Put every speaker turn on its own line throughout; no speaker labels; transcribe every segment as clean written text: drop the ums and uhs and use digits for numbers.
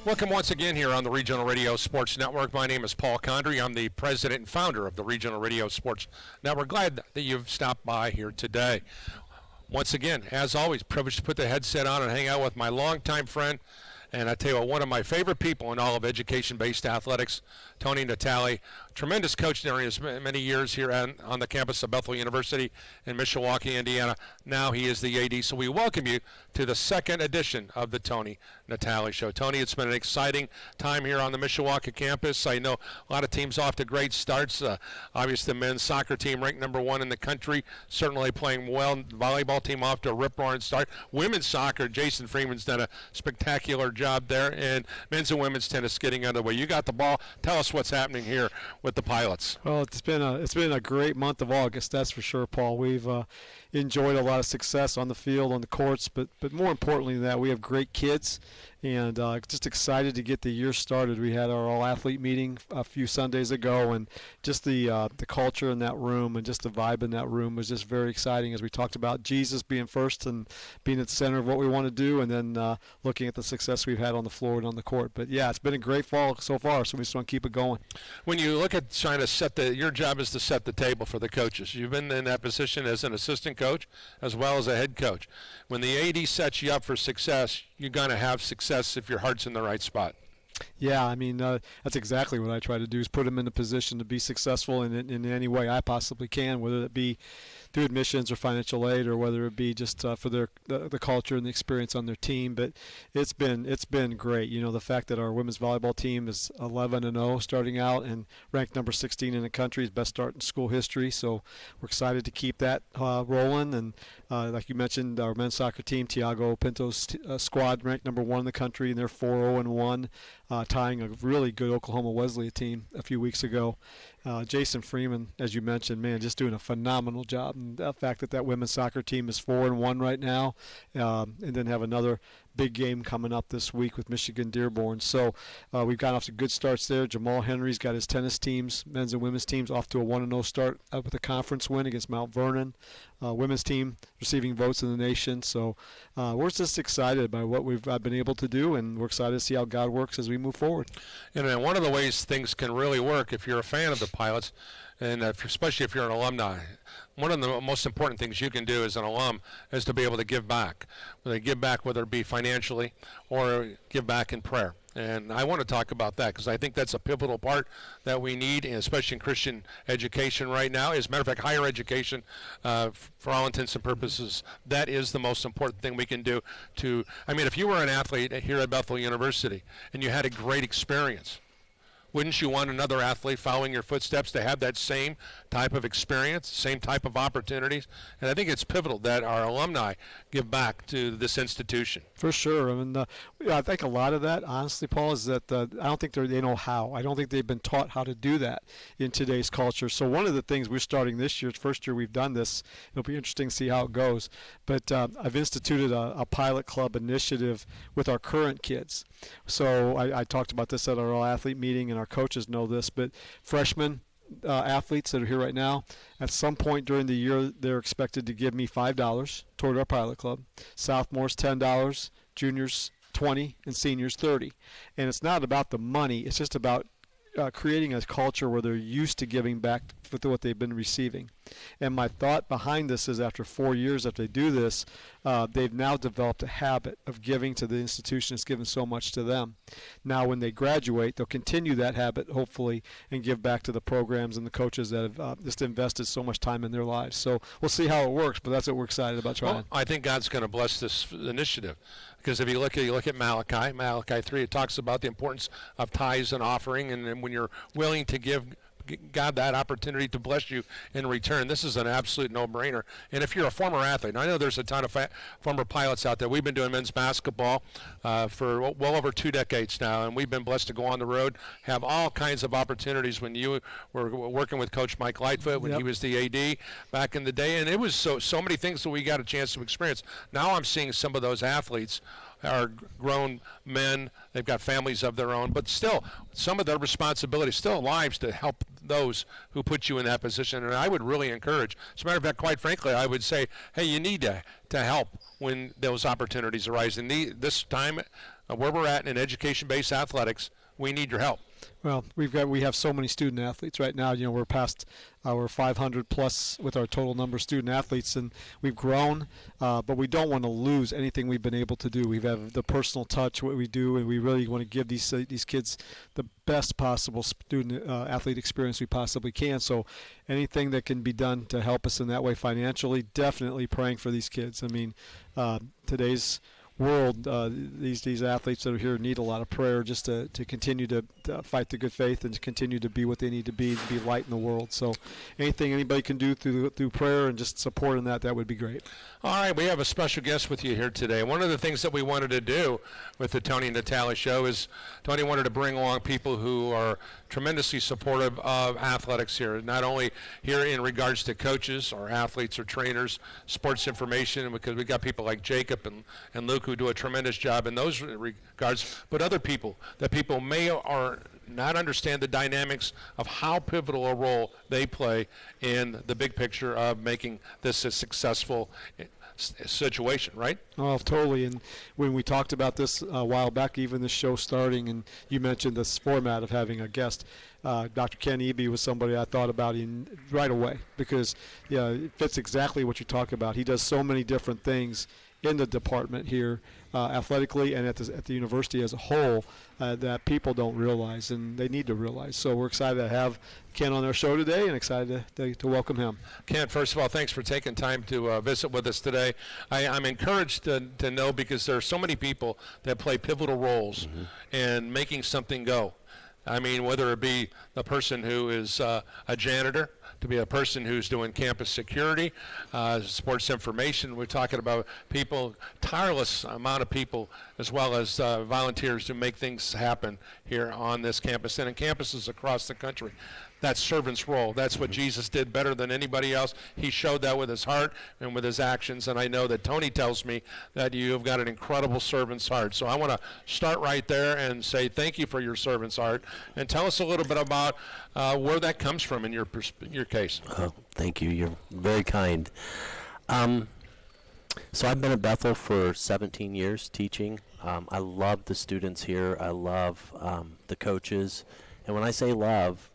Welcome once again here on the Regional Radio Sports Network. My name is Paul Condry. I'm the president and founder of the Regional Radio Sports Network. Glad that you've stopped by here today. Once again, as always, privileged to put the headset on and hang out with my longtime friend, and I tell you what, one of my favorite people in all of education-based athletics, Tony Natali. Tremendous coach during his many years here on the campus of Bethel University in Mishawaka, Indiana. Now he is the AD, so we welcome you to the second edition of the Tony Natali Show. Tony, it's been an exciting time here on the Mishawaka campus. I know a lot of teams off to great starts. Obviously, the men's soccer team ranked #1 in the country, certainly playing well. The volleyball team off to a rip-roaring start. Women's soccer, Jason Freeman's done a spectacular job there, and men's and women's tennis getting underway. You got the ball. Tell us what's happening here with the Pilots.
Well, it's been a great month of August, that's for sure, Paul. We've enjoyed a lot of success on the field, on the courts, but more importantly than that, we have great kids, and just excited to get the year started. We had our all-athlete meeting a few Sundays ago, and just the culture in that room and just the vibe in that room was just very exciting as we talked about Jesus being first and being at the center of what we want to do, and then looking at the success we've had on the floor and on the court. But, yeah, it's been a great fall so far, so we just want to keep it going.
When you look at trying to set your job is to set the table for the coaches. You've been in that position as an assistant coach as well as a head coach. When the AD sets you up for success, you're going to have success if your heart's in the right spot.
Yeah, I mean, that's exactly what I try to do, is put them in a position to be successful in any way I possibly can, whether it be through admissions or financial aid, or whether it be just for the culture and the experience on their team. But it's been great. You know, the fact that our women's volleyball team is 11-0 starting out and ranked number 16 in the country, is best start in school history. So we're excited to keep that rolling. And like you mentioned, our men's soccer team, Tiago Pinto's squad, ranked #1 in the country, and they're 4-0-1, tying a really good Oklahoma Wesleyan team a few weeks ago. Jason Freeman, as you mentioned, man, just doing a phenomenal job. And the fact that women's soccer team is 4-1 right now, and then have another big game coming up this week with Michigan Dearborn. So we've got off to good starts there. Jamal Henry's got his tennis teams, men's and women's teams, off to a 1-0 start with a conference win against Mount Vernon. Women's team receiving votes in the nation. So we're just excited by what I've been able to do, and we're excited to see how God works as we move forward.
And one of the ways things can really work, if you're a fan of the Pilots, and especially if you're an alumni, one of the most important things you can do as an alum is to be able to give back. Whether it be financially or give back in prayer. And I want to talk about that because I think that's a pivotal part that we need, especially in Christian education right now. As a matter of fact, higher education, for all intents and purposes, that is the most important thing we can do if you were an athlete here at Bethel University and you had a great experience, wouldn't you want another athlete following your footsteps to have that same type of experience, same type of opportunities? And I think it's pivotal that our alumni give back to this institution.
For sure. I mean, I think a lot of that, honestly, Paul, is that I don't think they know how. I don't think they've been taught how to do that in today's culture. So one of the things we're starting this year, it's the first year we've done this, it'll be interesting to see how it goes. But I've instituted a pilot club initiative with our current kids. So I talked about this at our all-athlete meeting, and our coaches know this, but freshmen, athletes that are here right now, at some point during the year, they're expected to give me $5 toward our pilot club. Sophomores, $10, juniors, $20, and seniors, $30. And it's not about the money. It's just about creating a culture where they're used to giving back for what they've been receiving. And my thought behind this is after 4 years, after they do this, they've now developed a habit of giving to the institution that's given so much to them. Now when they graduate, they'll continue that habit, hopefully, and give back to the programs and the coaches that have just invested so much time in their lives. So we'll see how it works, but that's what we're excited about trying.
Well, I think God's going to bless this initiative. Because if you look at Malachi 3, it talks about the importance of tithes and offering, and when you're willing to give God that opportunity to bless you in return, this is an absolute no-brainer. And if you're a former athlete, I know there's a ton of former pilots out there. We've been doing men's basketball for well over 2 decades now, and we've been blessed to go on the road, have all kinds of opportunities. When you were working with Coach Mike Lightfoot, when he was the AD back in the day, and it was so many things that we got a chance to experience. Now I'm seeing some of those athletes are grown men. They've got families of their own, but still some of their responsibilities, still lives to help those who put you in that position. And I would really encourage, as a matter of fact, quite frankly, I would say, hey, you need to help when those opportunities arise. And this time, where we're at in education-based athletics, we need your help.
Well, we have so many student athletes right now. You know, we're past our 500 plus with our total number of student athletes, and we've grown. But we don't want to lose anything we've been able to do. We have the personal touch, what we do, and we really want to give these kids the best possible student athlete experience we possibly can. So, anything that can be done to help us in that way financially, definitely praying for these kids. I mean, today's world, these athletes that are here need a lot of prayer just to continue to fight the good faith and to continue to be what they need to be light in the world. So anything anybody can do through prayer and just supporting that would be great.
All right, we have a special guest with you here today. One of the things that we wanted to do with the Tony and Natali show is Tony wanted to bring along people who are tremendously supportive of athletics here, not only here in regards to coaches or athletes or trainers, sports information, because we got people like Jacob and Luke who do a tremendous job in those regards, but other people that people may or not understand the dynamics of how pivotal a role they play in the big picture of making this a successful situation, right?
Oh, totally. And when we talked about this a while back, even the show starting, and you mentioned this format of having a guest, Dr. Ken Eby was somebody I thought about right away because it fits exactly what you talk about. He does so many different things in the department here, athletically and at the university as a whole, that people don't realize, and they need to realize. So we're excited to have Ken on our show today and excited to welcome him.
Ken, first of all, thanks for taking time to visit with us today. I'm encouraged to know because there are so many people that play pivotal roles in making something go. I mean, whether it be the person who is a janitor, to be a person who's doing campus security, sports information. We're talking about people, tireless amount of people, as well as volunteers to make things happen here on this campus and in campuses across the country. That's servant's role. That's what Jesus did better than anybody else. He showed that with his heart and with his actions, and I know that Tony tells me that you have got an incredible servant's heart. So I want to start right there and say thank you for your servant's heart, and tell us a little bit about where that comes from in your case.
Oh, thank you. You're very kind. So I've been at Bethel for 17 years teaching. I love the students here. I love the coaches. And when I say love,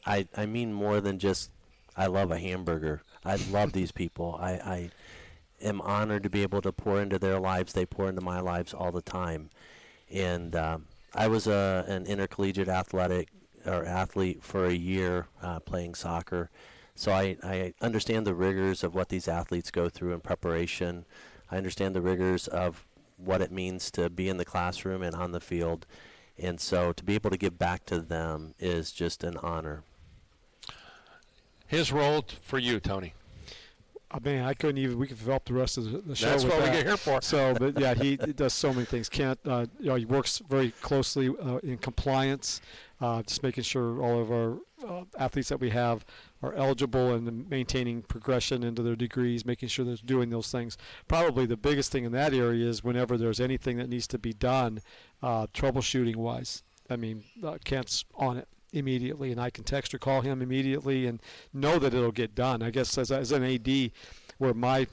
I mean more than just I love a hamburger. I love these people. I am honored to be able to pour into their lives. They pour into my lives all the time. And I was an intercollegiate athlete for a year playing soccer. So I understand the rigors of what these athletes go through in preparation. I understand the rigors of what it means to be in the classroom and on the field. And so to be able to give back to them is just an honor.
His role for you, Tony.
I mean, we could develop the rest of the show.
That's
with
what
that.
we get here for.
So, but yeah, he does so many things. He works very closely in compliance, just making sure all of our athletes that we have are eligible and maintaining progression into their degrees, making sure they're doing those things. Probably the biggest thing in that area is whenever there's anything that needs to be done, troubleshooting-wise. I mean, Kent's on it immediately, and I can text or call him immediately and know that it'll get done. I guess as an AD, where my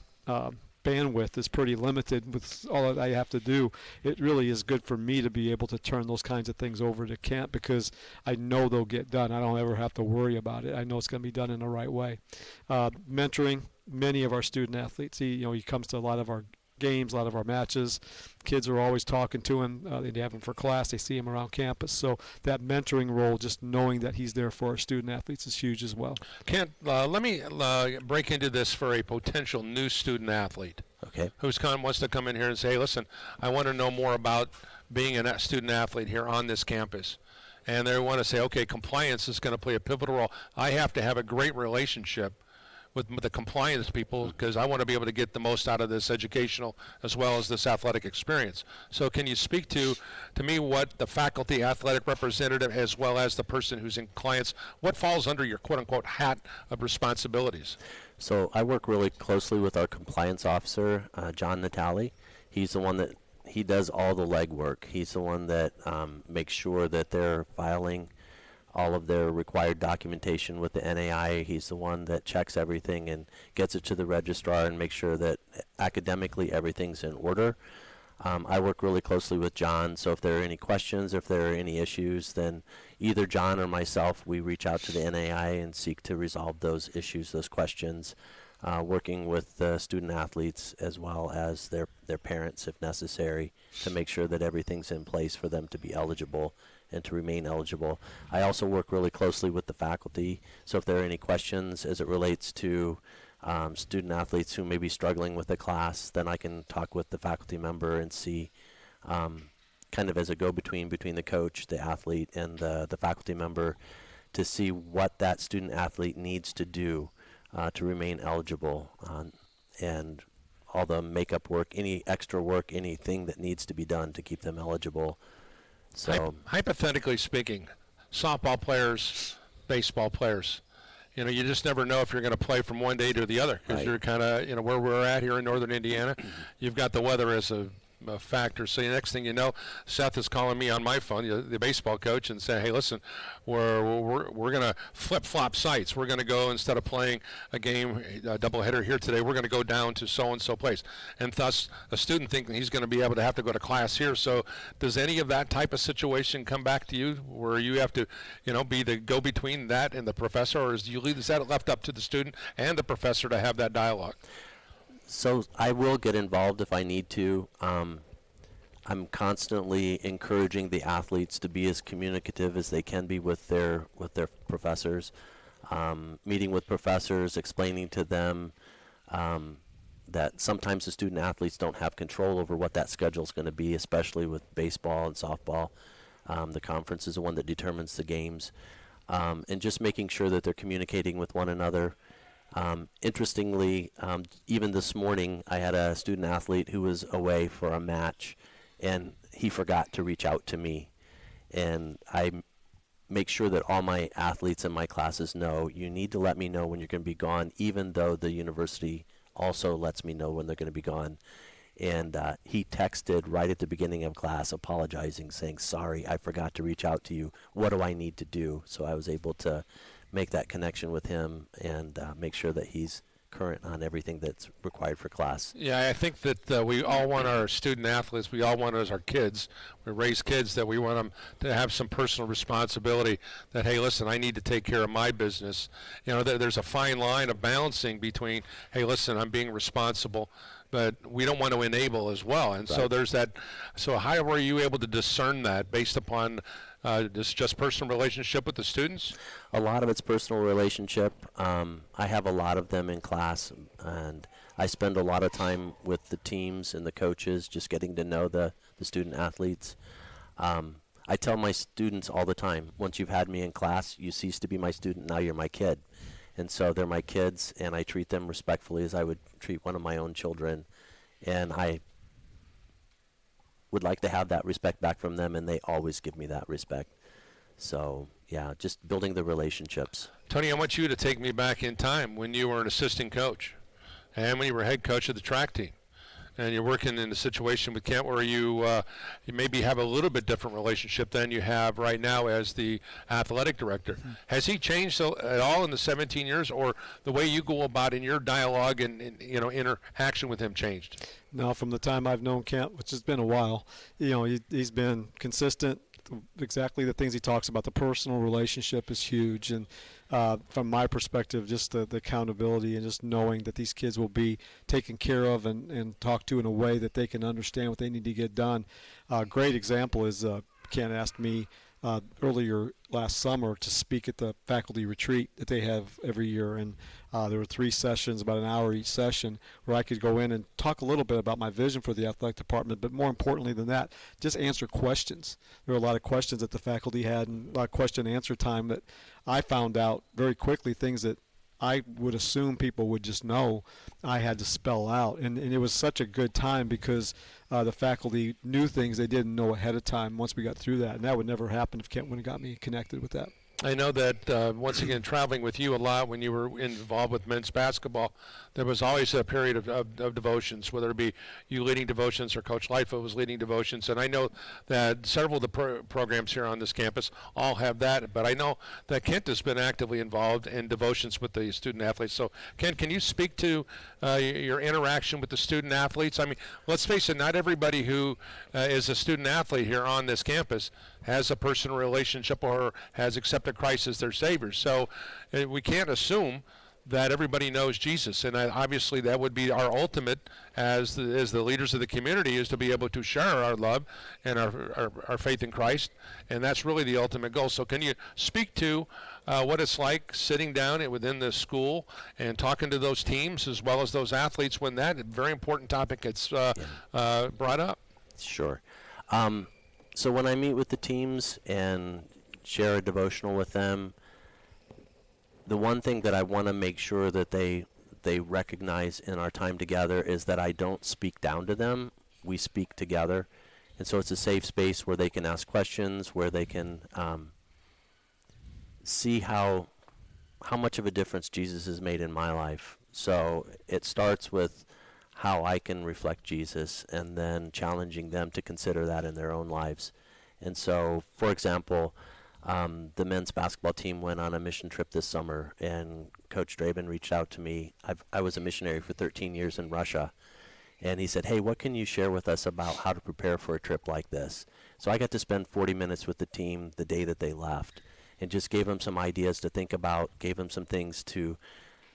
bandwidth is pretty limited with all that I have to do, it really is good for me to be able to turn those kinds of things over to Kent because I know they'll get done. I don't ever have to worry about it. I know it's going to be done in the right way. Mentoring many of our student athletes. He comes to a lot of our games, a lot of our matches. Kids are always talking to him. They have him for class. They see him around campus. So that mentoring role, just knowing that he's there for our student athletes, is huge as well.
Kent, let me break into this for a potential new student athlete.
Okay.
Wants to come in here and say, hey, listen, I want to know more about being a student athlete here on this campus. And they want to say, okay, compliance is going to play a pivotal role. I have to have a great relationship with the compliance people because I want to be able to get the most out of this educational as well as this athletic experience. So can you speak to me what the faculty athletic representative as well as the person who's in compliance, what falls under your quote-unquote hat of responsibilities?
So I work really closely with our compliance officer, John Natali. He's the one that he does all the legwork. He's the one that makes sure that they're filing all of their required documentation with the NAI. He's the one that checks everything and gets it to the registrar and makes sure that academically everything's in order. I work really closely with John, so if there are any questions, if there are any issues, then either John or myself, we reach out to the NAI and seek to resolve those issues, those questions, working with the student athletes as well as their parents if necessary to make sure that everything's in place for them to be eligible and to remain eligible. I also work really closely with the faculty, so if there are any questions as it relates to student athletes who may be struggling with a class, then I can talk with the faculty member and see kind of as a go-between between the coach, the athlete, and the faculty member to see what that student athlete needs to do to remain eligible, and all the makeup work, any extra work, anything that needs to be done to keep them eligible. So
hypothetically speaking, softball players, baseball players, you just never know if you're going to play from one day to the other because
Right.
you're kind of, where we're at here in northern Indiana, you've got the weather as a factor. So the next thing you know, Seth is calling me on my phone, the baseball coach, and saying, hey, listen, we're going to flip-flop sites. We're going to go, instead of playing a game, a doubleheader here today, we're going to go down to so-and-so place. And thus, a student thinking he's going to be able to have to go to class here. So does any of that type of situation come back to you where you have to, be the go-between that and the professor, or is that left up to the student and the professor to have that dialogue?
So I will get involved if I need to. I'm constantly encouraging the athletes to be as communicative as they can be with their professors. Meeting with professors, explaining to them that sometimes the student athletes don't have control over what that schedule is going to be, especially with baseball and softball. The conference is the one that determines the games, and just making sure that they're communicating with one another. Interestingly, even this morning, I had a student athlete who was away for a match, and he forgot to reach out to me. And I make sure that all my athletes in my classes know, you need to let me know when you're going to be gone, even though the university also lets me know when they're going to be gone. And he texted right at the beginning of class apologizing, saying, sorry, I forgot to reach out to you. What do I need to do? So I was able to make that connection with him and make sure that he's current on everything that's required for class.
Yeah, I think that we all want our student athletes, we all want as our kids, we raise kids, that we want them to have some personal responsibility that, hey, listen, I need to take care of my business. There's a fine line of balancing between, hey, listen, I'm being responsible, but we don't want to enable as well. And so
Right.
there's that. So how were you able to discern that based upon this just personal relationship with the students?
A lot of it's personal relationship. I have a lot of them in class, and I spend a lot of time with the teams and the coaches, just getting to know the student athletes. I tell my students all the time, once you've had me in class, you cease to be my student, now you're my kid. And so they're my kids, and I treat them respectfully as I would treat one of my own children. And I would like to have that respect back from them, and they always give me that respect. So, yeah, just building the relationships.
Tony, I want you to take me back in time when you were an assistant coach and when you were head coach of the track team. And you're working in a situation with Kent where you maybe have a little bit different relationship than you have right now as the athletic director. Mm-hmm. Has he changed at all in the 17 years, or the way you go about in your dialogue and interaction with him changed?
No, from the time I've known Kent, which has been a while, he's been consistent. Exactly the things he talks about. The personal relationship is huge, and from my perspective, just the accountability and just knowing that these kids will be taken care of and talked to in a way that they can understand what they need to get done. Great example is Ken asked me earlier last summer to speak at the faculty retreat that they have every year, and there were 3 sessions, about an hour each session, where I could go in and talk a little bit about my vision for the athletic department, but more importantly than that, just answer questions. There were a lot of questions that the faculty had, and a lot of question and answer time that I found out very quickly, things that I would assume people would just know, I had to spell out. And it was such a good time because the faculty knew things they didn't know ahead of time once we got through that. And that would never happen if Kent wouldn't have got me connected with that.
I know that once again, traveling with you a lot when you were involved with men's basketball, there was always a period of devotions, whether it be you leading devotions or Coach Lightfoot was leading devotions. And I know that several of the programs here on this campus all have that. But I know that Kent has been actively involved in devotions with the student athletes. So, Kent, can you speak to your interaction with the student athletes? I mean, let's face it, not everybody who is a student athlete here on this campus has a personal relationship or has accepted Christ as their Savior. So we can't assume that everybody knows Jesus. And obviously that would be our ultimate as the leaders of the community, is to be able to share our love and our faith in Christ. And that's really the ultimate goal. So can you speak to what it's like sitting down within the school and talking to those teams as well as those athletes when that very important topic gets brought up?
Sure. So when I meet with the teams and share a devotional with them, the one thing that I want to make sure that they recognize in our time together is that I don't speak down to them. We speak together. And so it's a safe space where they can ask questions, where they can see how much of a difference Jesus has made in my life. So it starts with how I can reflect Jesus, and then challenging them to consider that in their own lives. And so, for example, the men's basketball team went on a mission trip this summer, and Coach Draben reached out to me. I was a missionary for 13 years in Russia, and he said, hey, what can you share with us about how to prepare for a trip like this? So I got to spend 40 minutes with the team the day that they left, and just gave them some ideas to think about, gave them some things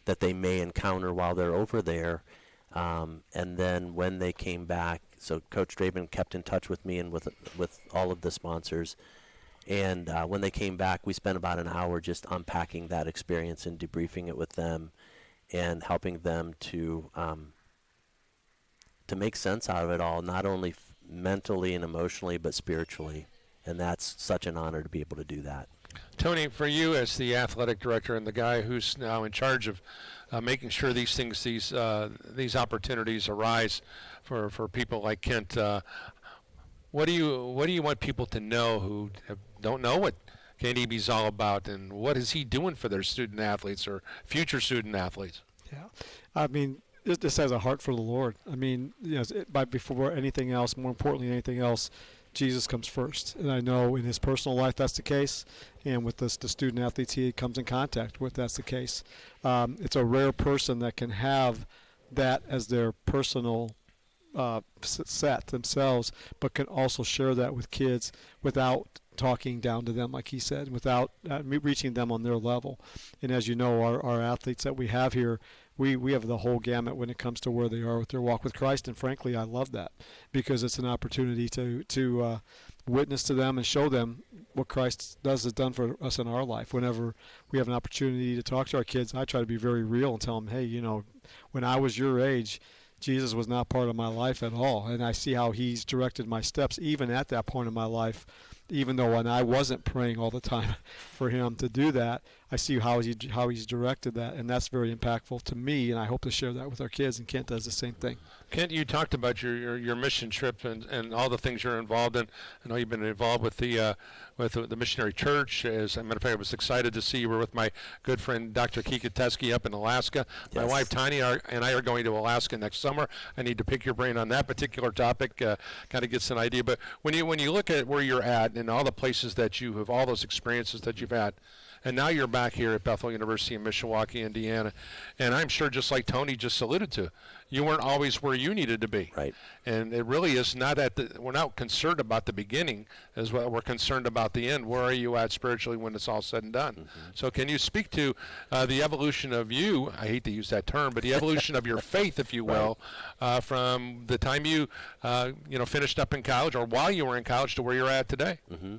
that they may encounter while they're over there. And then when they came back, so Coach Draben kept in touch with me and with all of the sponsors. And when they came back, we spent about an hour just unpacking that experience and debriefing it with them, and helping them to make sense out of it all, not only mentally and emotionally, but spiritually. And that's such an honor to be able to do that.
Tony, for you as the athletic director and the guy who's now in charge of making sure these things, these opportunities arise for people like Kent, what do you want people to know who don't know what KDB is all about, and what is he doing for their student athletes or future student athletes?
Yeah, I mean, this has a heart for the Lord. I mean, before anything else, more importantly than anything else, Jesus comes first. And I know in his personal life that's the case, and with the student athletes he comes in contact with, that's the case. It's a rare person that can have that as their personal set themselves, but can also share that with kids without talking down to them, like he said, without reaching them on their level. And as you know, our athletes that we have here, we have the whole gamut when it comes to where they are with their walk with Christ. And frankly, I love that, because it's an opportunity to witness to them and show them what Christ has done for us in our life. Whenever we have an opportunity to talk to our kids, I try to be very real and tell them, hey, when I was your age, Jesus was not part of my life at all. And I see how he's directed my steps even at that point in my life. Even though when I wasn't praying all the time for him to do that, I see how he's directed that, and that's very impactful to me, and I hope to share that with our kids, and Kent does the same thing.
Kent, you talked about your mission trip and all the things you're involved in. I know you've been involved with the missionary church. As a matter of fact, I was excited to see you were with my good friend Dr. Kikatesky up in Alaska. Yes. My wife Tanya and I are going to Alaska next summer. I need to pick your brain on that particular topic, kind of get an idea. But when you look at where you're at and all the places that you have, all those experiences that you've had, and now you're back here at Bethel University in Mishawaka, Indiana, and I'm sure, just like Tony just alluded to, you weren't always where you needed to be.
Right.
And it really is not we're not concerned about the beginning as well. We're concerned about the end. Where are you at spiritually when it's all said and done? Mm-hmm. So can you speak to the evolution of you, I hate to use that term, but the evolution of your faith, if you will, from the time you finished up in college or while you were in college to where you're at today?
Mm-hmm.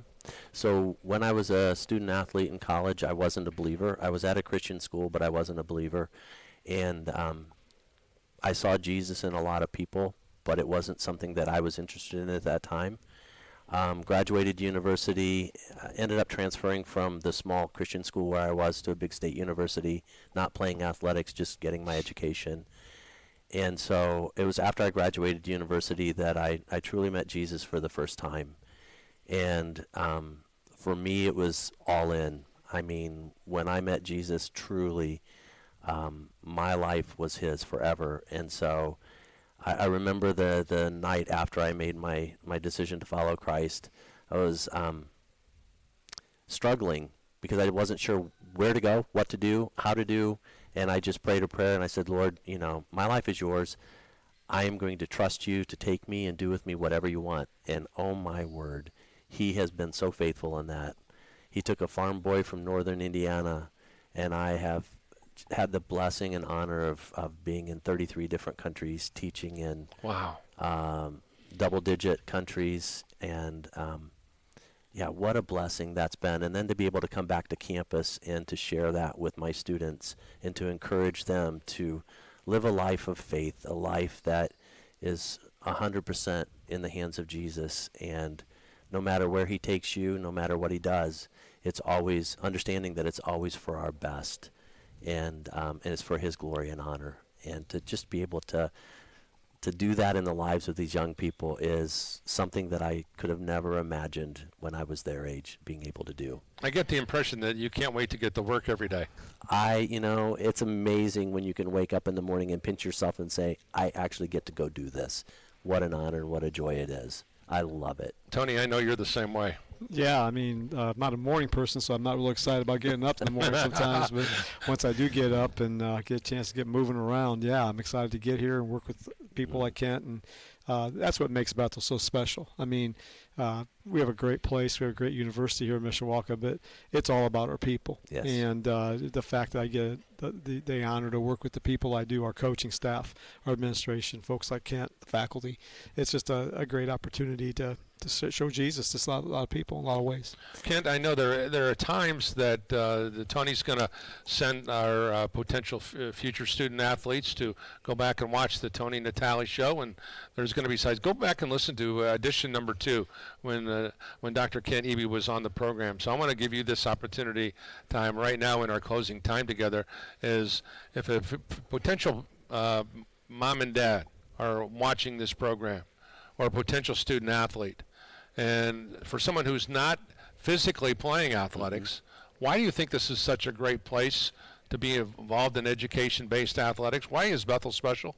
So when I was a student athlete in college, I wasn't a believer. I was at a Christian school, but I wasn't a believer. And I saw Jesus in a lot of people, but it wasn't something that I was interested in at that time. Graduated university, ended up transferring from the small Christian school where I was to a big state university, not playing athletics, just getting my education. And so it was after I graduated university that I truly met Jesus for the first time. And for me, it was all in. I mean, when I met Jesus, truly, my life was his forever. And so I remember the night after I made my decision to follow Christ, I was struggling because I wasn't sure where to go, what to do, how to do, and I just prayed a prayer and I said, Lord, my life is yours. I am going to trust you to take me and do with me whatever you want. And oh my word, he has been so faithful in that. He took a farm boy from northern Indiana, and I have had the blessing and honor of being in 33 different countries, teaching in
Wow.
double-digit countries, and yeah, what a blessing that's been. And then to be able to come back to campus and to share that with my students and to encourage them to live a life of faith, a life that is 100% in the hands of Jesus. And no matter where he takes you, no matter what he does, it's always understanding that it's always for our best, and it's for his glory and honor. And to just be able to do that in the lives of these young people is something that I could have never imagined when I was their age being able to do.
I get the impression that you can't wait to get to work every day.
It's amazing when you can wake up in the morning and pinch yourself and say, I actually get to go do this. What an honor and what a joy it is. I love it.
Tony, I know you're the same way.
Yeah, I mean, I'm not a morning person, so I'm not really excited about getting up in the morning sometimes. But once I do get up and get a chance to get moving around, yeah, I'm excited to get here and work with people like Kent. And that's what makes Bethel so special. I mean, we have a great place. We have a great university here in Mishawaka, but it's all about our people.
Yes.
And the fact that I get the honor to work with the people I do, our coaching staff, our administration, folks like Kent, the faculty, it's just a great opportunity to show Jesus to a lot of people in a lot of ways.
Kent, I know there are times that Tony's going to send our potential future student athletes to go back and watch the Tony Natali show, and there's going to be sites. Go back and listen to edition number 2 when Dr. Kent Eby was on the program. So I want to give you this opportunity time right now in our closing time together is if a potential mom and dad are watching this program, or a potential student athlete, and for someone who's not physically playing athletics, why do you think this is such a great place to be involved in education-based athletics? Why is Bethel special?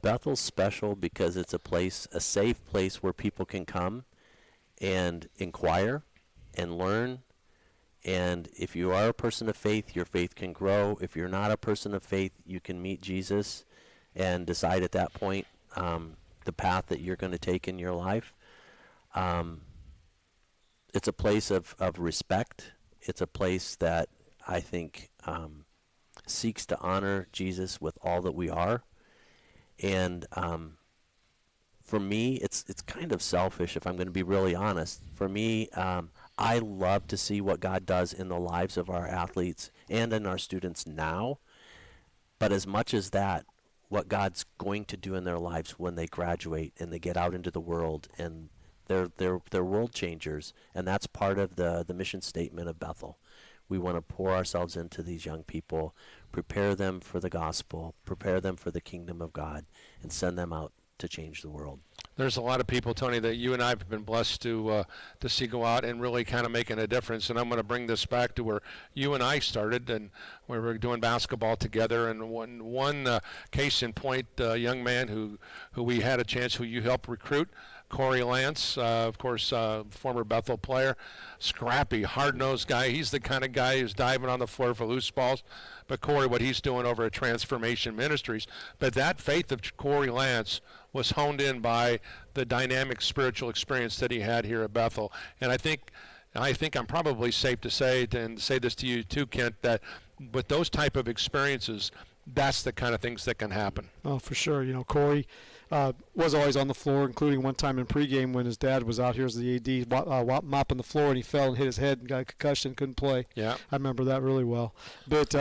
Bethel's special because it's a safe place where people can come and inquire and learn. And if you are a person of faith, your faith can grow. If you're not a person of faith, you can meet Jesus and decide at that point the path that you're going to take in your life. It's a place of respect. It's a place that I think seeks to honor Jesus with all that we are. And for me, it's kind of selfish, if I'm going to be really honest. For me, I love to see what God does in the lives of our athletes and in our students now. But as much as that, what God's going to do in their lives when they graduate and they get out into the world, and they're world changers. And that's part of the mission statement of Bethel. We want to pour ourselves into these young people, prepare them for the gospel, prepare them for the kingdom of God, and send them out to change the world.
There's a lot of people, Tony, that you and I have been blessed to see go out and really kind of making a difference. And I'm going to bring this back to where you and I started, and we were doing basketball together. And one case in point, a young man who we had a chance, who you helped recruit, Corey Lance, of course, former Bethel player, scrappy, hard-nosed guy. He's the kind of guy who's diving on the floor for loose balls. But Corey, what he's doing over at Transformation Ministries, but that faith of Corey Lance was honed in by the dynamic spiritual experience that he had here at Bethel. And I think I'm probably safe to say, and say this to you too, Kent, that with those type of experiences, that's the kind of things that can happen.
Oh, for sure. Corey was always on the floor, including one time in pregame when his dad was out here as the AD mopping the floor, and he fell and hit his head and got a concussion, couldn't play.
Yeah,
I remember that really well. But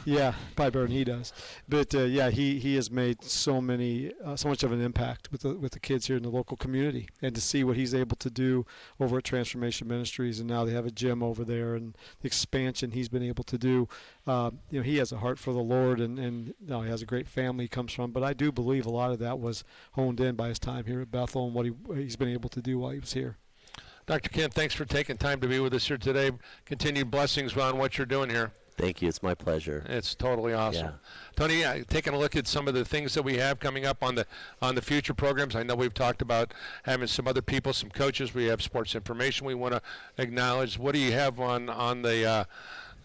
yeah, probably better than he does. But yeah, he has made so much of an impact with the kids here in the local community, and to see what he's able to do over at Transformation Ministries, and now they have a gym over there, and the expansion he's been able to do. He has a heart for the Lord, and he has a great family he comes from. But I do believe a lot of that was honed in by his time here at Bethel and what he's been able to do while he was here.
Dr. Kent, thanks for taking time to be with us here today. Continued blessings on what you're doing here.
Thank you. It's my pleasure.
It's totally awesome.
Yeah.
Tony, taking a look at some of the things that we have coming up on the future programs. I know we've talked about having some other people, some coaches. We have sports information we want to acknowledge. What do you have on the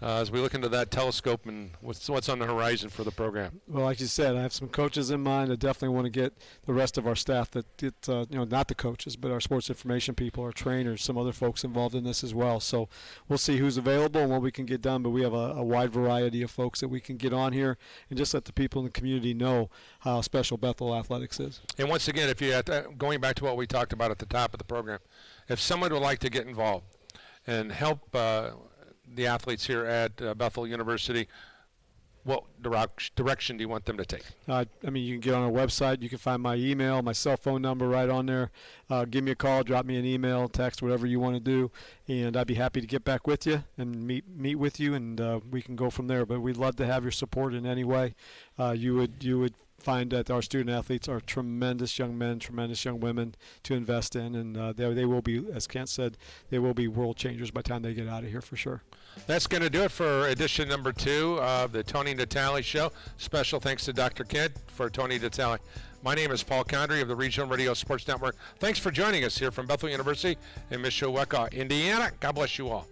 as we look into that telescope, and what's on the horizon for the program?
Well, like you said, I have some coaches in mind. I definitely want to get the rest of our staff not the coaches, but our sports information people, our trainers, some other folks involved in this as well. So we'll see who's available and what we can get done, but we have a wide variety of folks that we can get on here and just let the people in the community know how special Bethel Athletics is.
And once again, if you going back to what we talked about at the top of the program, if someone would like to get involved and help the athletes here at Bethel University, what direction do you want them to take?
I mean, you can get on our website. You can find my email, my cell phone number right on there. Give me a call, drop me an email, text, whatever you want to do, and I'd be happy to get back with you and meet with you, and we can go from there. But we'd love to have your support in any way. You would find that our student athletes are tremendous young men, tremendous young women to invest in, and they will be, as Kent said, they will be world changers by the time they get out of here for sure.
That's going to do it for edition number 2 of the Tony Natali Show. Special thanks to Dr. Kent for Tony Natali. My name is Paul Condry of the Regional Radio Sports Network. Thanks for joining us here from Bethel University in Mishawaka, Indiana. God bless you all.